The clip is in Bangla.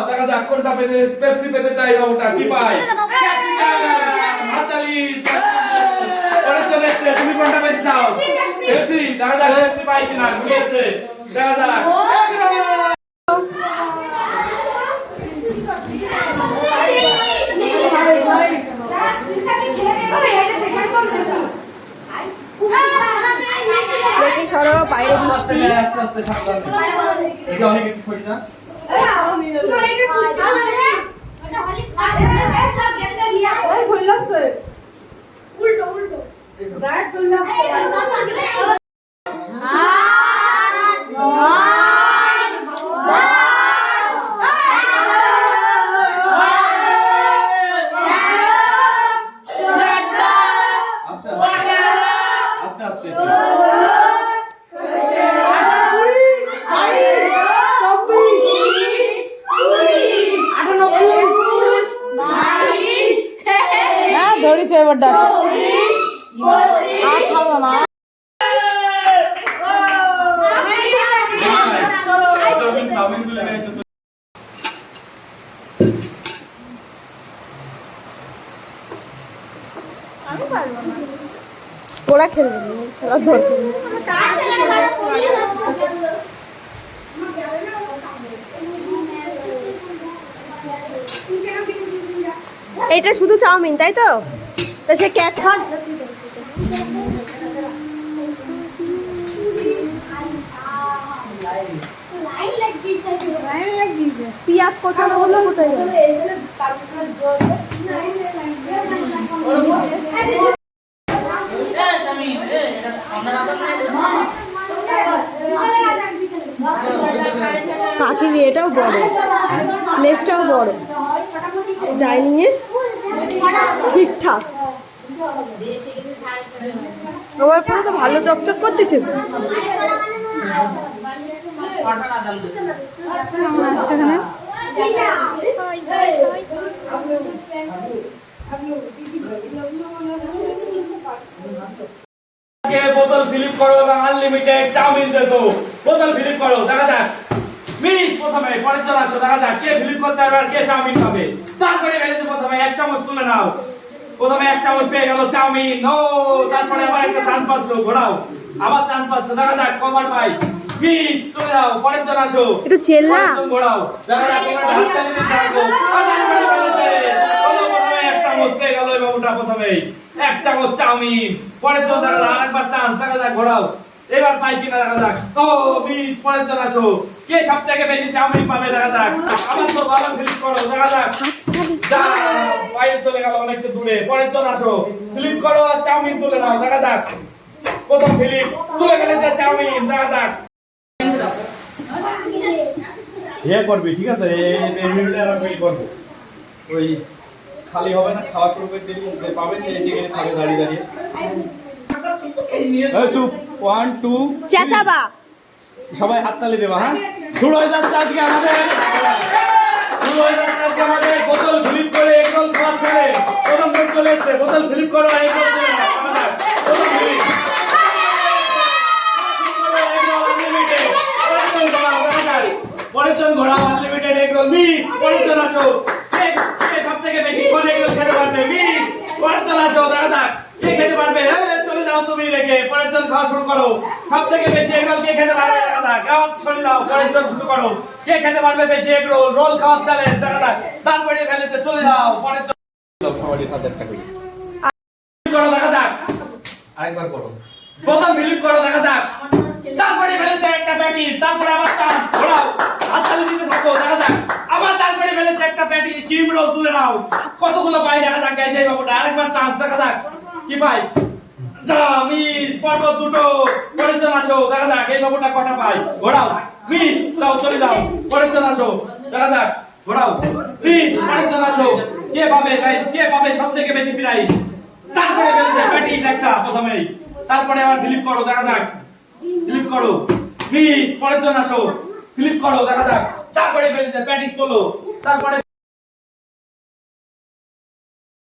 দেখা যাক কোনটা পেতে পেপসি পেতে চাই বাবুটা কি পায় হাততালি পরে চলে এসেছে তুমি কোনটা পেতে চাও পেপসি দেখা যাক পেপসি পাই কিনা ঘুরিয়েছে দেখা যাক দেখি সরো বাইরে বৃষ্টি আস্তে আস্তে সাবধানে এটা অনেক একটু সরি না উল্টো উল্টো ব্যাট তুললাম ধরেছে এবার ডাক ওরা খেলবে খেলার দরকার এইটা শুধু চাউমিন তাই তো তা সে ক্যাচ পিঁয়াজ কোথাও হলো কোথায় গেল কাকির এটাও বড় প্লেসটাও বড় ডাইনিং এর ঠিকঠাক আমার পরে তো ভালো চকচক করতেছে তো বোতল ফিলিপ করো এবং আনলিমিটেড চাউমিন দে তো বোতল ফিলিপ করো দেখা যাক মিনিট প্রথমে পরে চলে আসো দেখা যাক কে ফিলিপ করতে পারবে আর কে চাউমিন খাবে তারপরে বেলেছে প্রথমে এক চামচ তুলে নাও প্রথমে এক চামচ পেয়ে গেল চাউমিন ও তারপরে আবার একটা চান্স পাচ্ছ ঘোরাও আবার চান্স পাচ্ছ দেখা যাক কবার পাই মিস চলে যাও পরে চলে আসো একটু চেল্লা ঘোরাও দেখা যাক তোমরা হাত চালিয়ে থাকো প্রথমে এক চামচ পেয়ে গেল এই বাবুটা প্রথমে এক চামচ চাউমিন পরে চলে দেখা যাক আরেকবার চান্স দেখা যাক ঘোরাও এবার পাই কিনা দেখা যাক ও মিস পরে চলে আসো কে সবথেকে বেশি চাউমিন পাবে দেখা যাক আবার তো ভালো ফিলিপ করো দেখা যাক যা বাইরে চলে গেল অনেকটা দূরে পরে চলে আসো ফিলিপ করো আর চাউমিন তুলে নাও দেখা যাক প্রথম ফিলিপ তুলে ফেলেছে চাউমিন দেখা যাক ইয়ে করবি ঠিক আছে এই মিনিটে আর ফিল করব ওই খালি হবে না খাওয়া শুরু করে দিলি যে পাবে সে এসে গেলে খাবে দাঁড়িয়ে দাঁড়িয়ে এই চুপ 1 2 চেঁচাবা সবাই হাততালি দেবা হ্যাঁ শুরু হয়ে যাচ্ছে আজকে আমাদের বোতল ফিলিপ করে এক গোল খাওয়া চলে প্রথম গোল চলে এসেছে বোতল ফিলিপ করো আর এক গোল চলে প্রথম ফিলিপ পরের ঘোড়া আনলিমিটেড এক গোল মিস পরের জন আসো কে সবথেকে বেশি কোন এক গোল খেতে পারবে মিস পরের জন আসো দেখা যাক কে খেতে পারবে চলে যাও তুমি রেখে পরের জন খাওয়া শুরু করো সবথেকে বেশি এক গোল কে খেতে পারবে দেখা যাক আবার চলে যাও পরের জন শুরু করো কে খেতে পারবে বেশি এক রোল রোল খাওয়া চ্যালেঞ্জ দেখা যাক তারপরে ফেলেতে চলে যাও পরের জন সবাই হাতের টাকা করো দেখা যাক আরেকবার করো প্রথম ফিলিপ করো দেখা যাক তারপরে ফেলেছে একটা প্যাটিস তারপরে আবার চান্স ঘোরাও হাততালি দিতে থাকো দেখা যাক আবার তারপরে ফেলেছে একটা প্যাটিস ক্রিম রোল তুলে নাও কতগুলো পাই দেখা যাক গাইজ এই বাবুটা আরেকবার চান্স দেখা যাক কি পাই যা মিস পরপর দুটো পরের জন আসো দেখা যাক এই বাবুটা কটা পাই ঘোরাও মিস যাও চলে যাও পরের জন আসো দেখা যাক ঘোরাও প্লিজ পরের জন আসো কে পাবে গাইজ কে পাবে সবথেকে বেশি প্রাইজ তারপরে ফেলেছে প্যাটিস একটা প্রথমেই তারপরে আবার ফিলিপ করো দেখা যাক ফিলিপ করো প্লিজ পরের জন আসো ফিলিপ করো দেখা যাক তারপরে ফেলেছে প্যাটিস তোলো তারপরে